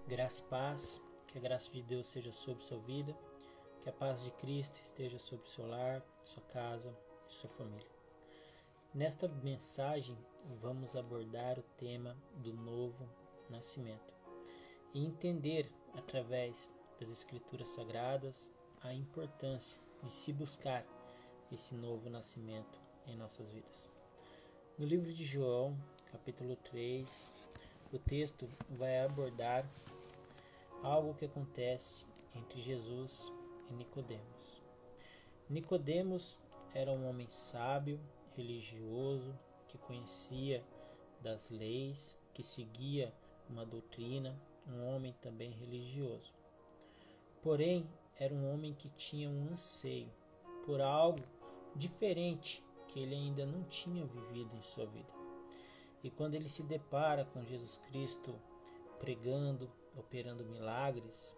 Graça e paz, que a graça de Deus seja sobre sua vida, que a paz de Cristo esteja sobre seu lar, sua casa e sua família. Nesta mensagem vamos abordar o tema do novo nascimento e entender através das Escrituras Sagradas a importância de se buscar esse novo nascimento em nossas vidas. No livro de João, capítulo 3, o texto vai abordar algo que acontece entre Jesus e Nicodemos. Nicodemos era um homem sábio, religioso, que conhecia das leis, que seguia uma doutrina, um homem também religioso. Porém, era um homem que tinha um anseio por algo diferente que ele ainda não tinha vivido em sua vida. E quando ele se depara com Jesus Cristo pregando, operando milagres,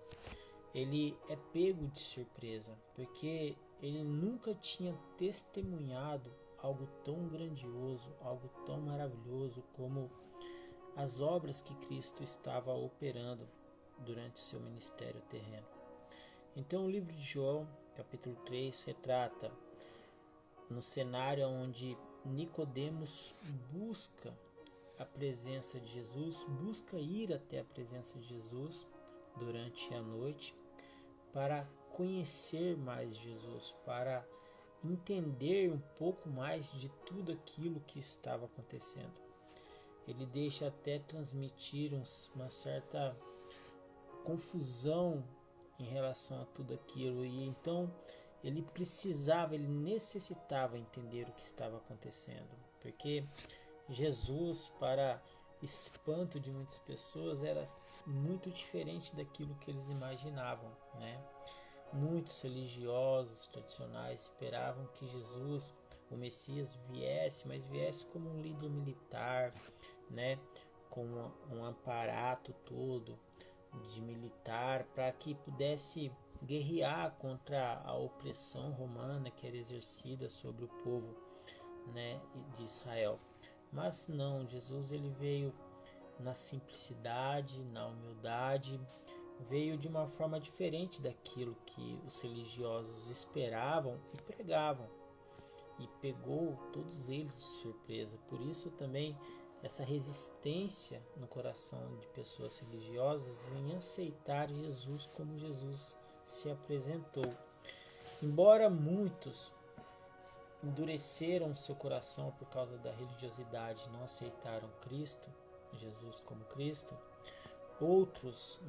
ele é pego de surpresa, porque ele nunca tinha testemunhado algo tão grandioso, algo tão maravilhoso como as obras que Cristo estava operando durante seu ministério terreno. Então o livro de João, capítulo 3, retrata no cenário onde Nicodemos busca a presença de Jesus, busca ir até a presença de Jesus durante a noite para conhecer mais Jesus, para entender um pouco mais de tudo aquilo que estava acontecendo. Ele deixa até transmitir uma certa confusão em relação a tudo aquilo, e então ele necessitava entender o que estava acontecendo, porque Jesus, para espanto de muitas pessoas, era muito diferente daquilo que eles imaginavam, né? Muitos religiosos tradicionais esperavam que Jesus, o Messias, viesse, mas viesse como um líder militar, né? Com um aparato todo de militar, para que pudesse guerrear contra a opressão romana que era exercida sobre o povo, né, de Israel. Mas não, Jesus ele veio na simplicidade, na humildade, veio de uma forma diferente daquilo que os religiosos esperavam e pregavam, e pegou todos eles de surpresa. Por isso também essa resistência no coração de pessoas religiosas em aceitar Jesus como Jesus se apresentou. Embora muitos endureceram seu coração por causa da religiosidade, não aceitaram Cristo, Jesus como Cristo, outros,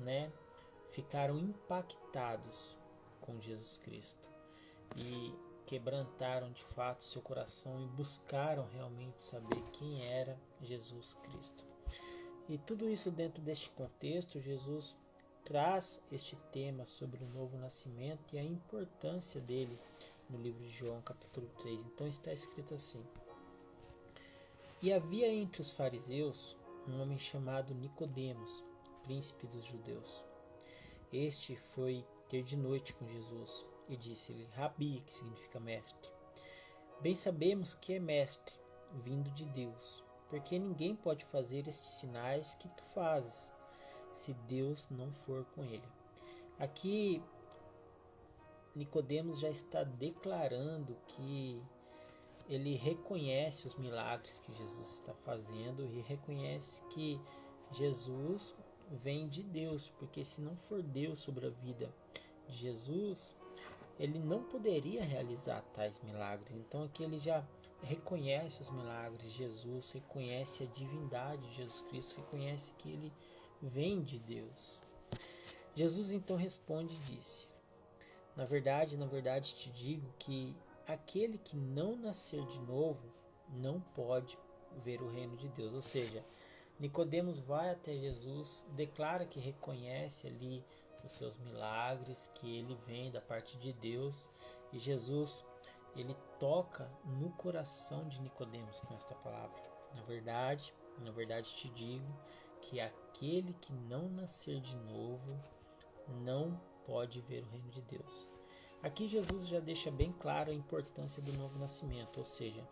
ficaram impactados com Jesus Cristo e quebrantaram de fato seu coração e buscaram realmente saber quem era Jesus Cristo. E tudo isso dentro deste contexto, Jesus traz este tema sobre o novo nascimento e a importância dele no livro de João, capítulo 3. Então está escrito assim: E havia entre os fariseus um homem chamado Nicodemos, príncipe dos judeus. Este foi ter de noite com Jesus e disse-lhe: Rabi, que significa mestre, bem sabemos que é mestre, vindo de Deus, porque ninguém pode fazer estes sinais que tu fazes, se Deus não for com ele. Aqui Nicodemos já está declarando que ele reconhece os milagres que Jesus está fazendo e reconhece que Jesus vem de Deus, porque se não for Deus sobre a vida de Jesus, ele não poderia realizar tais milagres. Então aqui ele já reconhece os milagres de Jesus, reconhece a divindade de Jesus Cristo, reconhece que ele vem de Deus. Jesus então responde e disse: Na verdade te digo que aquele que não nascer de novo não pode ver o reino de Deus. Ou seja, Nicodemos vai até Jesus, declara que reconhece ali os seus milagres, que ele vem da parte de Deus, e Jesus ele toca no coração de Nicodemos com esta palavra. Na verdade te digo que aquele que não nascer de novo não pode ver o reino de Deus. Aqui Jesus já deixa bem claro a importância do novo nascimento, ou seja,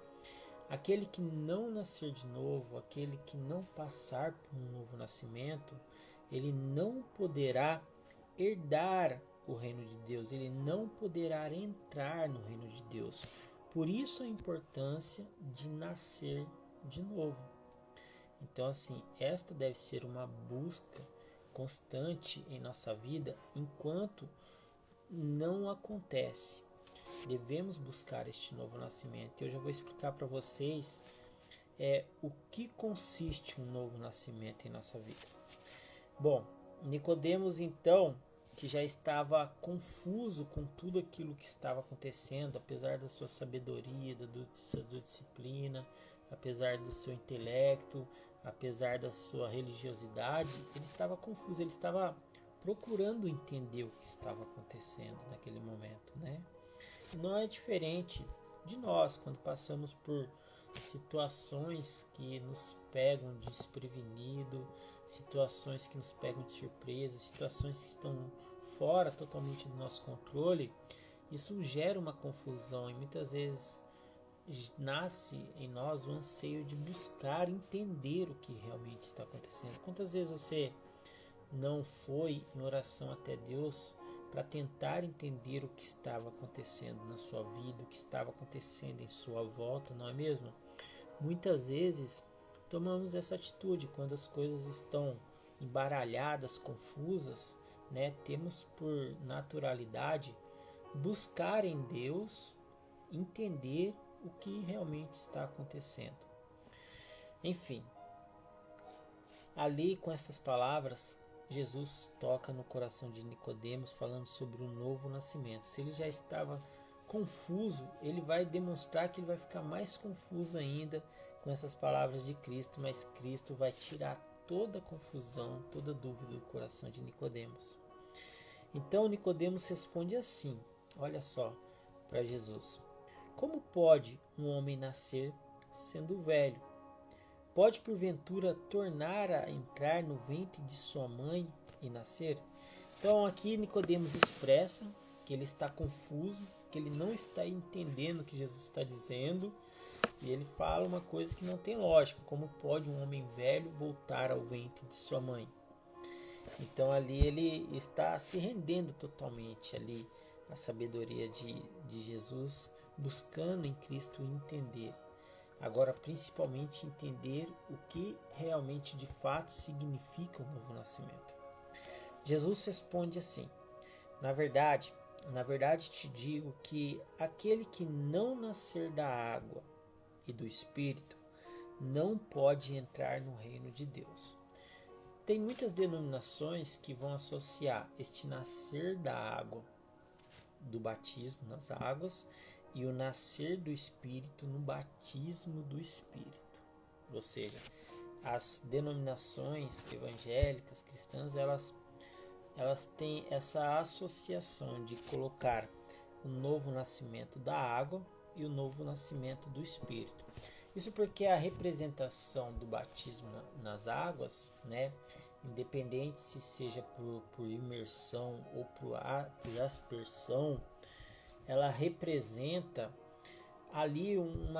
aquele que não nascer de novo, aquele que não passar por um novo nascimento, ele não poderá herdar o reino de Deus, ele não poderá entrar no reino de Deus. Por isso a importância de nascer de novo. Então, assim, esta deve ser uma busca constante em nossa vida enquanto não acontece. Devemos buscar este novo nascimento. Eu já vou explicar para vocês o que consiste um novo nascimento em nossa vida. Bom, Nicodemos, então, que já estava confuso com tudo aquilo que estava acontecendo, apesar da sua sabedoria, da sua disciplina, apesar do seu intelecto, apesar da sua religiosidade, ele estava confuso, ele estava procurando entender o que estava acontecendo naquele momento, né? E não é diferente de nós quando passamos por situações que nos pegam desprevenido, situações que nos pegam de surpresa, situações que estão fora totalmente do nosso controle. Isso gera uma confusão e muitas vezes nasce em nós o anseio de buscar entender o que realmente está acontecendo. Quantas vezes você não foi em oração até Deus para tentar entender o que estava acontecendo na sua vida, o que estava acontecendo em sua volta, não é mesmo? Muitas vezes tomamos essa atitude quando as coisas estão embaralhadas, confusas, né? Temos por naturalidade buscar em Deus entender o que realmente está acontecendo. Enfim, ali com essas palavras, Jesus toca no coração de Nicodemos falando sobre o novo nascimento. Se ele já estava confuso, ele vai demonstrar que ele vai ficar mais confuso ainda com essas palavras de Cristo, mas Cristo vai tirar toda a confusão, toda a dúvida do coração de Nicodemos. Então Nicodemos responde assim, olha só, para Jesus: como pode um homem nascer sendo velho? Pode porventura tornar a entrar no ventre de sua mãe e nascer? Então aqui Nicodemos expressa que ele está confuso, que ele não está entendendo o que Jesus está dizendo, e ele fala uma coisa que não tem lógica: como pode um homem velho voltar ao ventre de sua mãe? Então ali ele está se rendendo totalmente ali à sabedoria de Jesus, buscando em Cristo entender. Agora, principalmente entender o que realmente de fato significa o novo nascimento. Jesus responde assim: na verdade te digo que aquele que não nascer da água e do Espírito não pode entrar no reino de Deus. Tem muitas denominações que vão associar este nascer da água, do batismo nas águas, e o nascer do Espírito no batismo do Espírito. Ou seja, as denominações evangélicas, cristãs, elas têm essa associação de colocar o novo nascimento da água e o novo nascimento do Espírito. Isso porque a representação do batismo nas águas, né, independente se seja por imersão ou por aspersão, ela representa ali um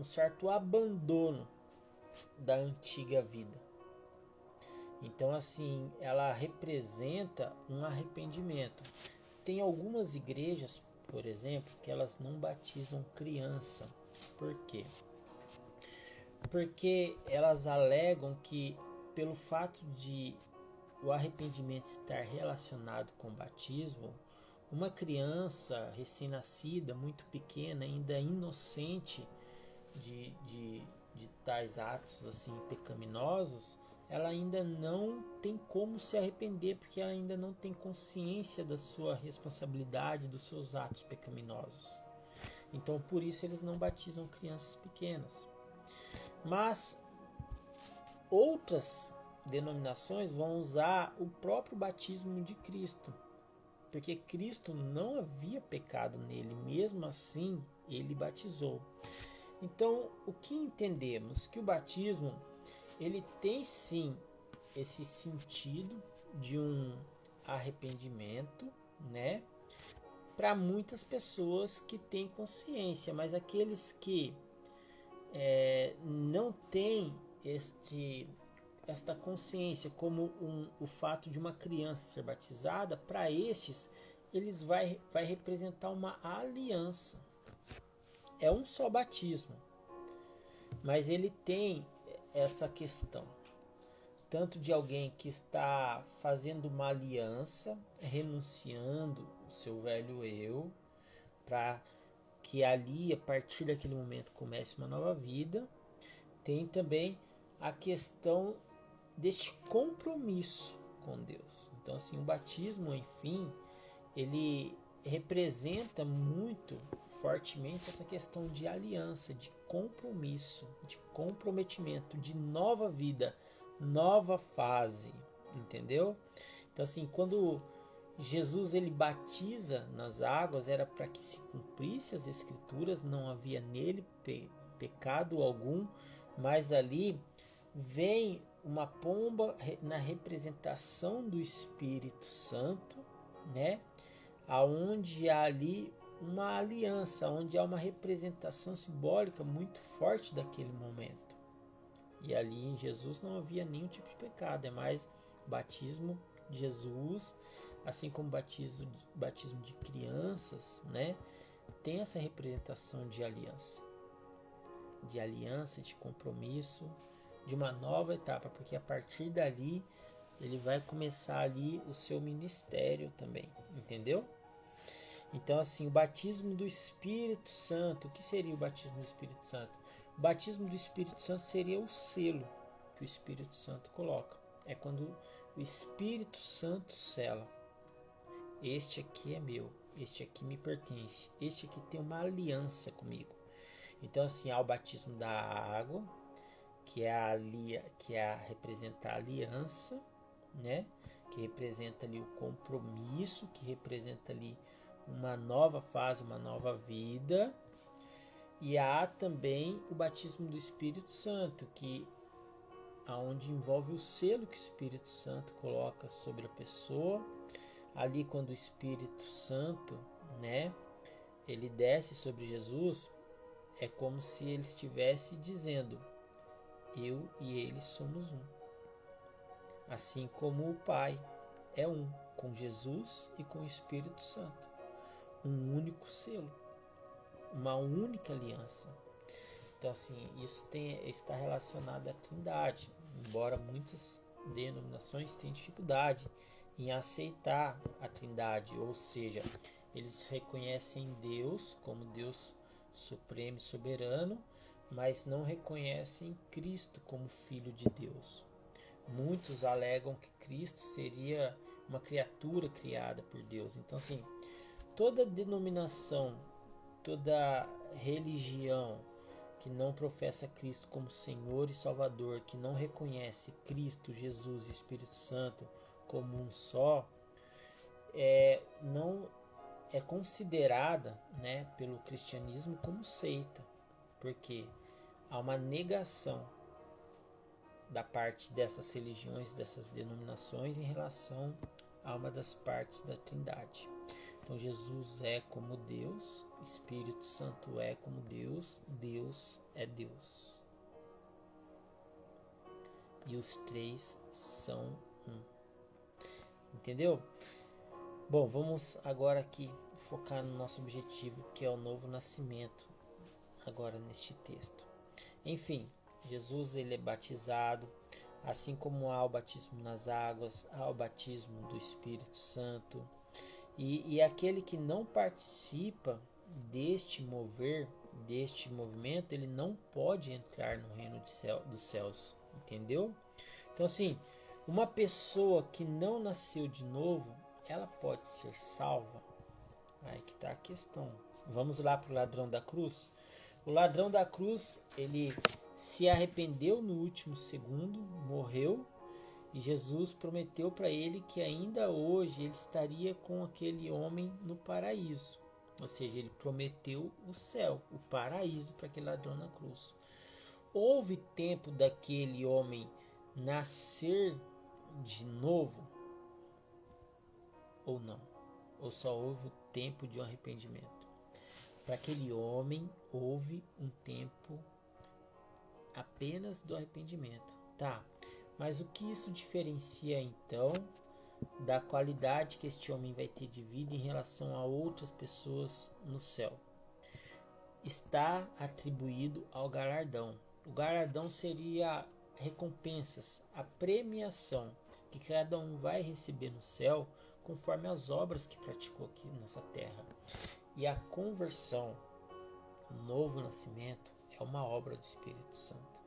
certo abandono da antiga vida. Então, assim, ela representa um arrependimento. Tem algumas igrejas, por exemplo, que elas não batizam criança. Por quê? Porque elas alegam que pelo fato de o arrependimento estar relacionado com o batismo, uma criança recém-nascida, muito pequena, ainda inocente de tais atos assim pecaminosos, ela ainda não tem como se arrepender, porque ela ainda não tem consciência da sua responsabilidade, dos seus atos pecaminosos. Então, por isso eles não batizam crianças pequenas. Mas outras denominações vão usar o próprio batismo de Cristo, porque Cristo não havia pecado nele, mesmo assim ele batizou. Então, o que entendemos? Que o batismo, ele tem sim esse sentido de um arrependimento, né? Para muitas pessoas que têm consciência, mas aqueles que não têm esta consciência como o fato de uma criança ser batizada, para estes, eles vai representar uma aliança. É um só batismo, mas ele tem essa questão, tanto de alguém que está fazendo uma aliança, renunciando o seu velho eu, para que ali, a partir daquele momento, comece uma nova vida. Tem também a questão deste compromisso com Deus. Então, assim, o batismo, enfim, ele representa muito fortemente essa questão de aliança, de compromisso, de comprometimento, de nova vida, nova fase, entendeu? Então, assim, quando Jesus ele batiza nas águas, era para que se cumprisse as escrituras, não havia nele pecado algum, mas ali vem uma pomba na representação do Espírito Santo, né? Aonde há ali uma aliança, onde há uma representação simbólica muito forte daquele momento. E ali em Jesus não havia nenhum tipo de pecado, é mais o batismo de Jesus, assim como o batismo de crianças, né? Tem essa representação de aliança, de compromisso, de uma nova etapa, porque a partir dali ele vai começar ali o seu ministério também, entendeu? Então, assim, o batismo do Espírito Santo, o que seria o batismo do Espírito Santo? O batismo do Espírito Santo seria o selo que o Espírito Santo coloca. É quando o Espírito Santo sela. Este aqui é meu, este aqui me pertence, este aqui tem uma aliança comigo. Então, assim, há o batismo da água, que representa a aliança, né? Que representa ali o compromisso, que representa ali uma nova fase, uma nova vida. E há também o batismo do Espírito Santo, que aonde envolve o selo que o Espírito Santo coloca sobre a pessoa. Ali quando o Espírito Santo, né, ele desce sobre Jesus, é como se ele estivesse dizendo: eu e ele somos um. Assim como o Pai é um, com Jesus e com o Espírito Santo. Um único selo, uma única aliança. Então, assim, isso está relacionado à Trindade, embora muitas denominações tenham dificuldade em aceitar a Trindade, ou seja, eles reconhecem Deus como Deus supremo e soberano, mas não reconhecem Cristo como Filho de Deus. Muitos alegam que Cristo seria uma criatura criada por Deus. Então, assim, toda denominação, toda religião que não professa Cristo como Senhor e Salvador, que não reconhece Cristo, Jesus e Espírito Santo como um só, não é considerada, né, pelo cristianismo como seita, porque há uma negação da parte dessas religiões, dessas denominações em relação a uma das partes da Trindade. Então Jesus é como Deus, Espírito Santo é como Deus, Deus é Deus. E os três são um. Entendeu? Bom, vamos agora aqui focar no nosso objetivo, que é o novo nascimento, agora neste texto. Enfim, Jesus ele é batizado, assim como há o batismo nas águas, há o batismo do Espírito Santo. E aquele que não participa deste mover, deste movimento, ele não pode entrar no reino dos céus, entendeu? Então, assim, uma pessoa que não nasceu de novo, ela pode ser salva? Aí que está a questão. Vamos lá para o ladrão da cruz? O ladrão da cruz, ele se arrependeu no último segundo, morreu, e Jesus prometeu para ele que ainda hoje ele estaria com aquele homem no paraíso. Ou seja, ele prometeu o céu, o paraíso para aquele ladrão na cruz. Houve tempo daquele homem nascer de novo? Ou não? Ou só houve o tempo de um arrependimento? Para aquele homem houve um tempo apenas do arrependimento. Tá, Mas o que isso diferencia então da qualidade que este homem vai ter de vida em relação a outras pessoas no céu? Está atribuído ao galardão. O galardão seria recompensas, a premiação que cada um vai receber no céu conforme as obras que praticou aqui nessa terra. E a conversão, o novo nascimento, é uma obra do Espírito Santo.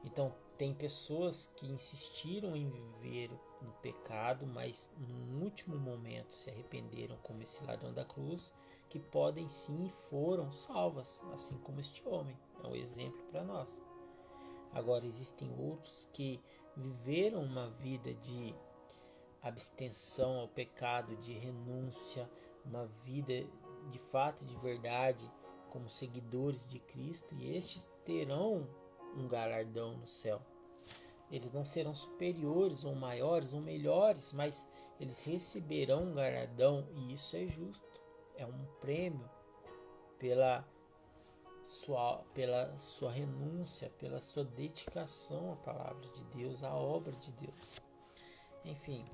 Então, tem pessoas que insistiram em viver no pecado, mas no último momento se arrependeram, como esse ladrão da cruz, que podem sim e foram salvas, assim como este homem. É um exemplo para nós. Agora, existem outros que viveram uma vida de abstenção ao pecado, de renúncia, uma vida de fato e de verdade, como seguidores de Cristo, e estes terão um galardão no céu. Eles não serão superiores ou maiores ou melhores, mas eles receberão um galardão, e isso é justo. É um prêmio pela sua renúncia, pela sua dedicação à palavra de Deus, à obra de Deus. Enfim,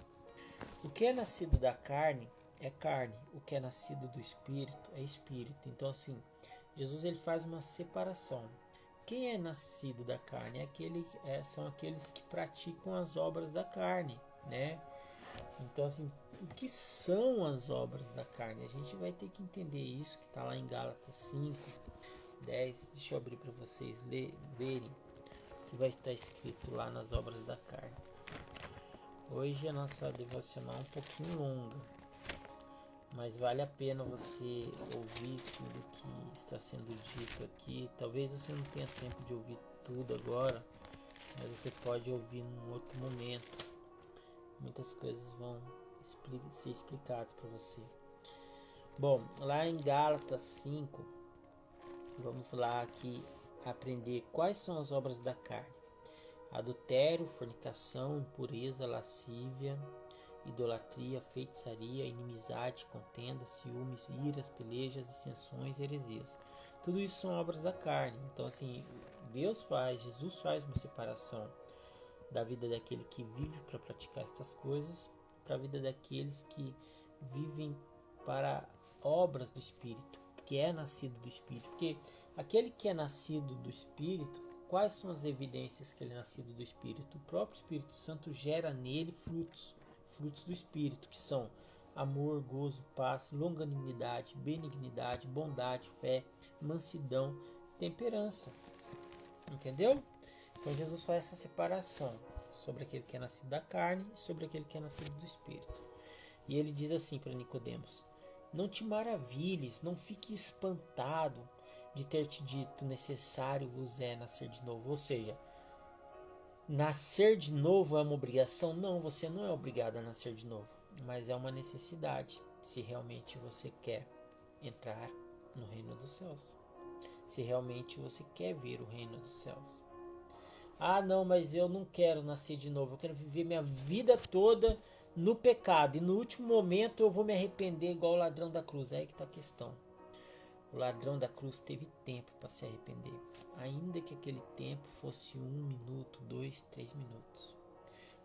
o que é nascido da carne é carne, o que é nascido do Espírito é Espírito. Então, assim, Jesus ele faz uma separação. Quem é nascido da carne são aqueles que praticam as obras da carne, né? Então, assim, o que são as obras da carne? A gente vai ter que entender isso, que está lá em Gálatas 5, 10. Deixa eu abrir para vocês verem o que vai estar escrito lá nas obras da carne. Hoje a nossa devocional é um pouquinho longa, mas vale a pena você ouvir tudo que está sendo dito aqui. Talvez você não tenha tempo de ouvir tudo agora, mas você pode ouvir num outro momento. Muitas coisas vão ser explicadas para você. Bom, lá em Gálatas 5, vamos lá aqui aprender quais são as obras da carne: adultério, fornicação, impureza, lascívia, idolatria, feitiçaria, inimizade, contenda, ciúmes, iras, pelejas, dissensões, heresias. Tudo isso são obras da carne. Então, assim, Jesus faz uma separação da vida daquele que vive para praticar estas coisas para a vida daqueles que vivem para obras do Espírito, que é nascido do Espírito. Porque aquele que é nascido do Espírito, quais são as evidências que ele é nascido do Espírito? O próprio Espírito Santo gera nele frutos do Espírito, que são amor, gozo, paz, longanimidade, benignidade, bondade, fé, mansidão, temperança. Entendeu? Então Jesus faz essa separação sobre aquele que é nascido da carne e sobre aquele que é nascido do Espírito. E ele diz assim para Nicodemos: não te maravilhes, não fique espantado de ter te dito, necessário vos é nascer de novo. Ou seja, nascer de novo é uma obrigação? Não, você não é obrigado a nascer de novo, mas é uma necessidade, se realmente você quer entrar no reino dos céus, se realmente você quer ver o reino dos céus. Ah, não, mas eu não quero nascer de novo, eu quero viver minha vida toda no pecado, e no último momento eu vou me arrepender igual o ladrão da cruz. É aí que está a questão. O ladrão da cruz teve tempo para se arrepender, ainda que aquele tempo fosse 1 minuto, 2, 3 minutos.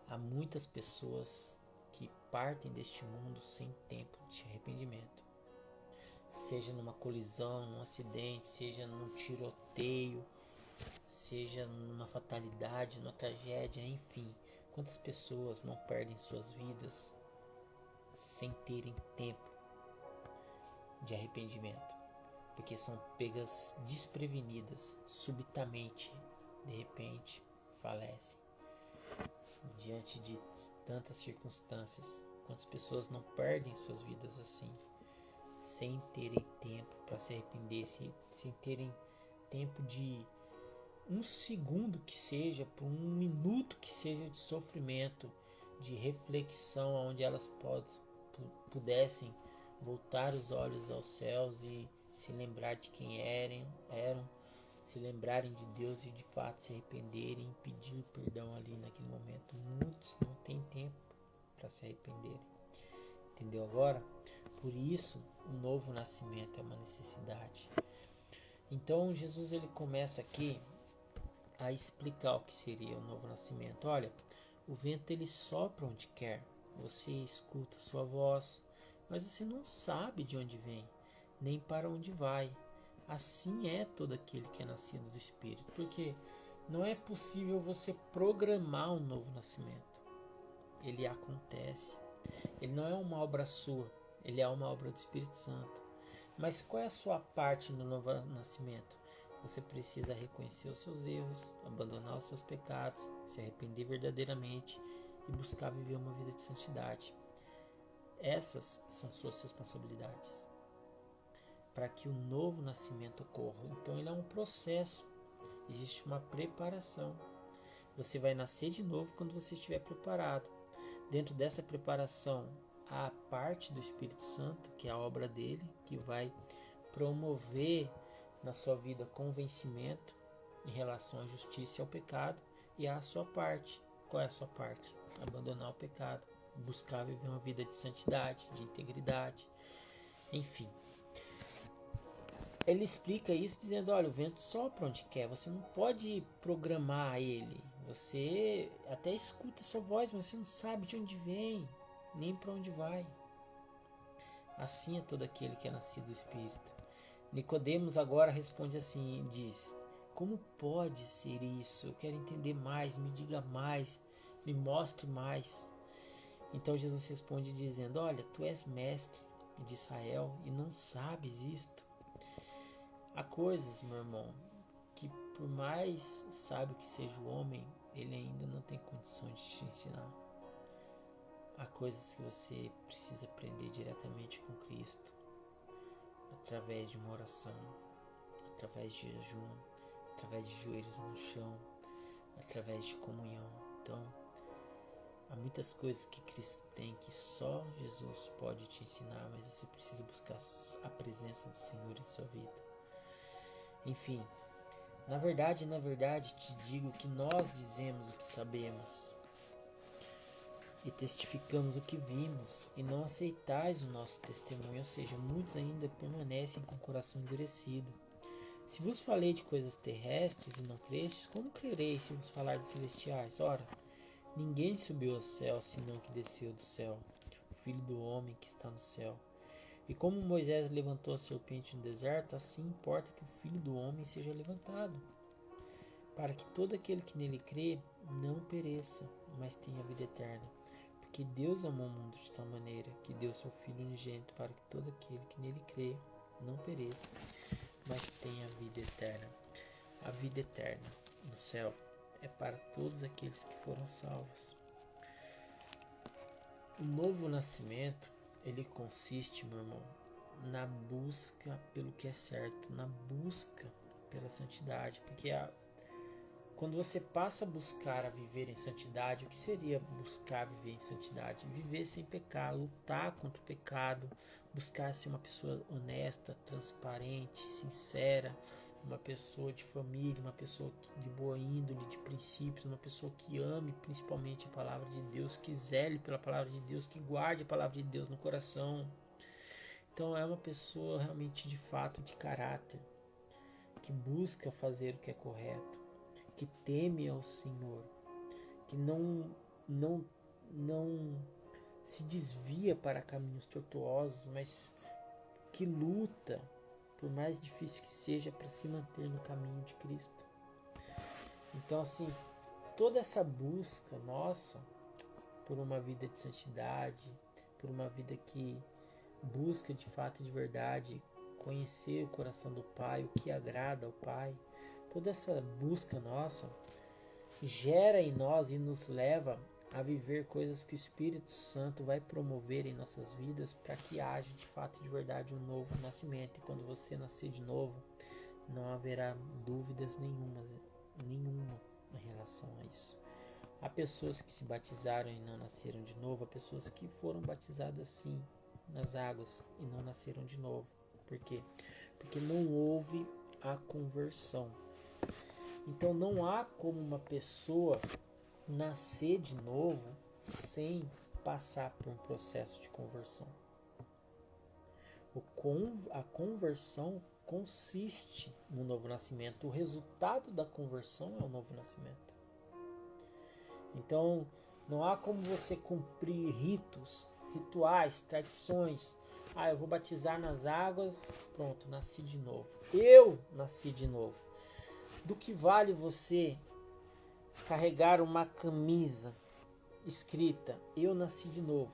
Há muitas pessoas que partem deste mundo sem tempo de arrependimento, seja numa colisão, num acidente, seja num tiroteio, seja numa fatalidade, numa tragédia, enfim. Quantas pessoas não perdem suas vidas sem terem tempo de arrependimento? Porque são pegas desprevenidas, subitamente, de repente, falecem. Diante de tantas circunstâncias, quantas pessoas não perdem suas vidas assim, sem terem tempo para se arrepender, sem terem tempo de 1 segundo que seja, por 1 minuto que seja de sofrimento, de reflexão, onde elas pudessem voltar os olhos aos céus e se lembrar de quem eram, se lembrarem de Deus e de fato se arrependerem e pedir perdão ali naquele momento. Muitos não têm tempo para se arrependerem. Entendeu agora? Por isso, o novo nascimento é uma necessidade. Então, Jesus ele começa aqui a explicar o que seria o novo nascimento. Olha, O vento ele sopra onde quer. Você escuta sua voz, mas você não sabe de onde vem, nem para onde vai. Assim é todo aquele que é nascido do Espírito, porque não é possível você programar um novo nascimento. Ele acontece. Ele não é uma obra sua, ele é uma obra do Espírito Santo. Mas qual é a sua parte no novo nascimento? Você precisa reconhecer os seus erros, abandonar os seus pecados, se arrepender verdadeiramente e buscar viver uma vida de santidade. Essas são suas responsabilidades para que o novo nascimento ocorra. Então ele é um processo, existe uma preparação. Você vai nascer de novo quando você estiver preparado. Dentro dessa preparação, há a parte do Espírito Santo, que é a obra dele, que vai promover na sua vida convencimento em relação à justiça e ao pecado, e há a sua parte. Qual é a sua parte? Abandonar o pecado, buscar viver uma vida de santidade, de integridade, enfim. Ele explica isso dizendo, olha, o vento sopra onde quer, você não pode programar ele, você até escuta a sua voz, mas você não sabe de onde vem, nem para onde vai. Assim é todo aquele que é nascido do Espírito. Nicodemos agora responde assim, diz, como pode ser isso? Eu quero entender mais, me diga mais, me mostre mais. Então Jesus responde dizendo, olha, tu és mestre de Israel e não sabes isto. Há coisas, meu irmão, que por mais sábio que seja o homem, ele ainda não tem condição de te ensinar. Há coisas que você precisa aprender diretamente com Cristo, através de uma oração, através de jejum, através de joelhos no chão, através de comunhão. Então, há muitas coisas que Cristo tem que só Jesus pode te ensinar, mas você precisa buscar a presença do Senhor em sua vida. Enfim, na verdade, te digo que nós dizemos o que sabemos e testificamos o que vimos, e não aceitais o nosso testemunho, ou seja, muitos ainda permanecem com o coração endurecido. Se vos falei de coisas terrestres e não crestes, como crereis se vos falar de celestiais? Ora, ninguém subiu ao céu, senão que desceu do céu, o Filho do Homem que está no céu. E como Moisés levantou a serpente no deserto, assim importa que o Filho do Homem seja levantado, para que todo aquele que nele crê não pereça, mas tenha vida eterna. Porque Deus amou o mundo de tal maneira que deu seu Filho unigênito para que todo aquele que nele crê não pereça, mas tenha vida eterna. A vida eterna no céu é para todos aqueles que foram salvos. O novo nascimento, ele consiste, meu irmão, na busca pelo que é certo, na busca pela santidade, porque quando você passa a buscar a viver em santidade, o que seria buscar viver em santidade? Viver sem pecar, lutar contra o pecado, buscar ser uma pessoa honesta, transparente, sincera, uma pessoa de família, uma pessoa de boa índole, de princípios, uma pessoa que ame principalmente a palavra de Deus, que zele pela palavra de Deus, que guarde a palavra de Deus no coração. Então é uma pessoa realmente de fato de caráter, que busca fazer o que é correto, que teme ao Senhor, que não se desvia para caminhos tortuosos, mas que luta, por mais difícil que seja, para se manter no caminho de Cristo. Então, assim, toda essa busca nossa por uma vida de santidade, por uma vida que busca de fato e de verdade conhecer o coração do Pai, o que agrada ao Pai, toda essa busca nossa gera em nós e nos leva a viver coisas que o Espírito Santo vai promover em nossas vidas para que haja de fato e de verdade um novo nascimento. E quando você nascer de novo, não haverá dúvidas nenhuma em relação a isso. Há pessoas que se batizaram e não nasceram de novo, há pessoas que foram batizadas sim nas águas e não nasceram de novo. Por quê? Porque não houve a conversão. Então não há como uma pessoa nascer de novo sem passar por um processo de conversão. A conversão consiste no novo nascimento. O resultado da conversão é o novo nascimento. Então, Não há como você cumprir rituais, tradições. Ah, eu vou batizar nas águas, pronto, nasci de novo. Eu nasci de novo. Do que vale você carregar uma camisa escrita, eu nasci de novo,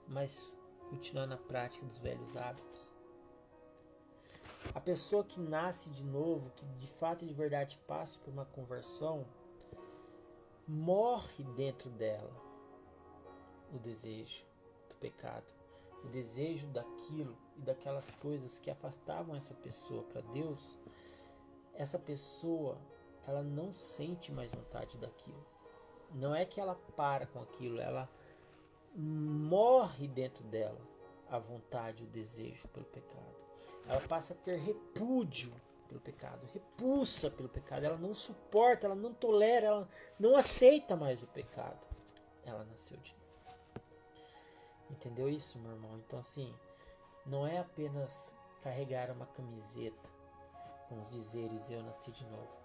mas continuar na prática dos velhos hábitos? A pessoa que nasce de novo, que de fato e de verdade passa por uma conversão, morre dentro dela o desejo do pecado, o desejo daquilo e daquelas coisas que afastavam essa pessoa para Deus. Essa pessoa, ela não sente mais vontade daquilo. Não é que ela para com aquilo, ela morre dentro dela a vontade, o desejo pelo pecado. Ela passa a ter repúdio pelo pecado, repulsa pelo pecado, ela não suporta, ela não tolera, ela não aceita mais o pecado. Ela nasceu de novo. Entendeu isso, meu irmão? Então assim, não é apenas carregar uma camiseta com os dizeres eu nasci de novo.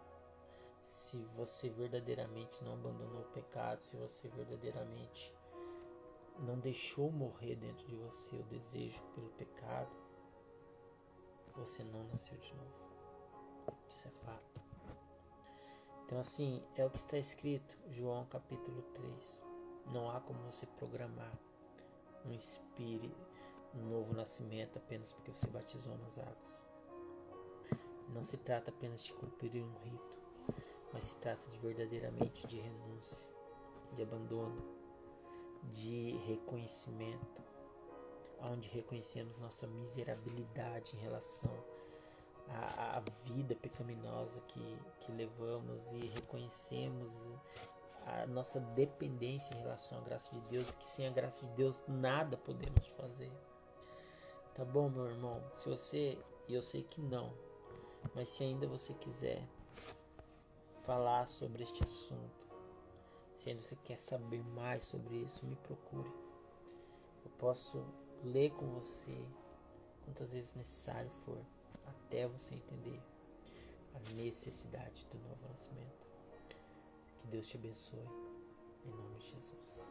Se você verdadeiramente não abandonou o pecado, se você verdadeiramente não deixou morrer dentro de você o desejo pelo pecado, você não nasceu de novo. Isso é fato. Então assim, é o que está escrito, João capítulo 3. Não há como você programar um espírito, um novo nascimento apenas porque você batizou nas águas. Não se trata apenas de cumprir um rito, mas se trata de verdadeiramente de renúncia, de abandono, de reconhecimento, onde reconhecemos nossa miserabilidade em relação à vida pecaminosa que levamos e reconhecemos a nossa dependência em relação à graça de Deus, que sem a graça de Deus nada podemos fazer. Tá bom, meu irmão? Se você, e eu sei que não, mas se ainda você quiser falar sobre este assunto, se ainda você quer saber mais sobre isso, me procure. Eu posso ler com você quantas vezes necessário for, até você entender a necessidade do novo nascimento. Que Deus te abençoe, em nome de Jesus.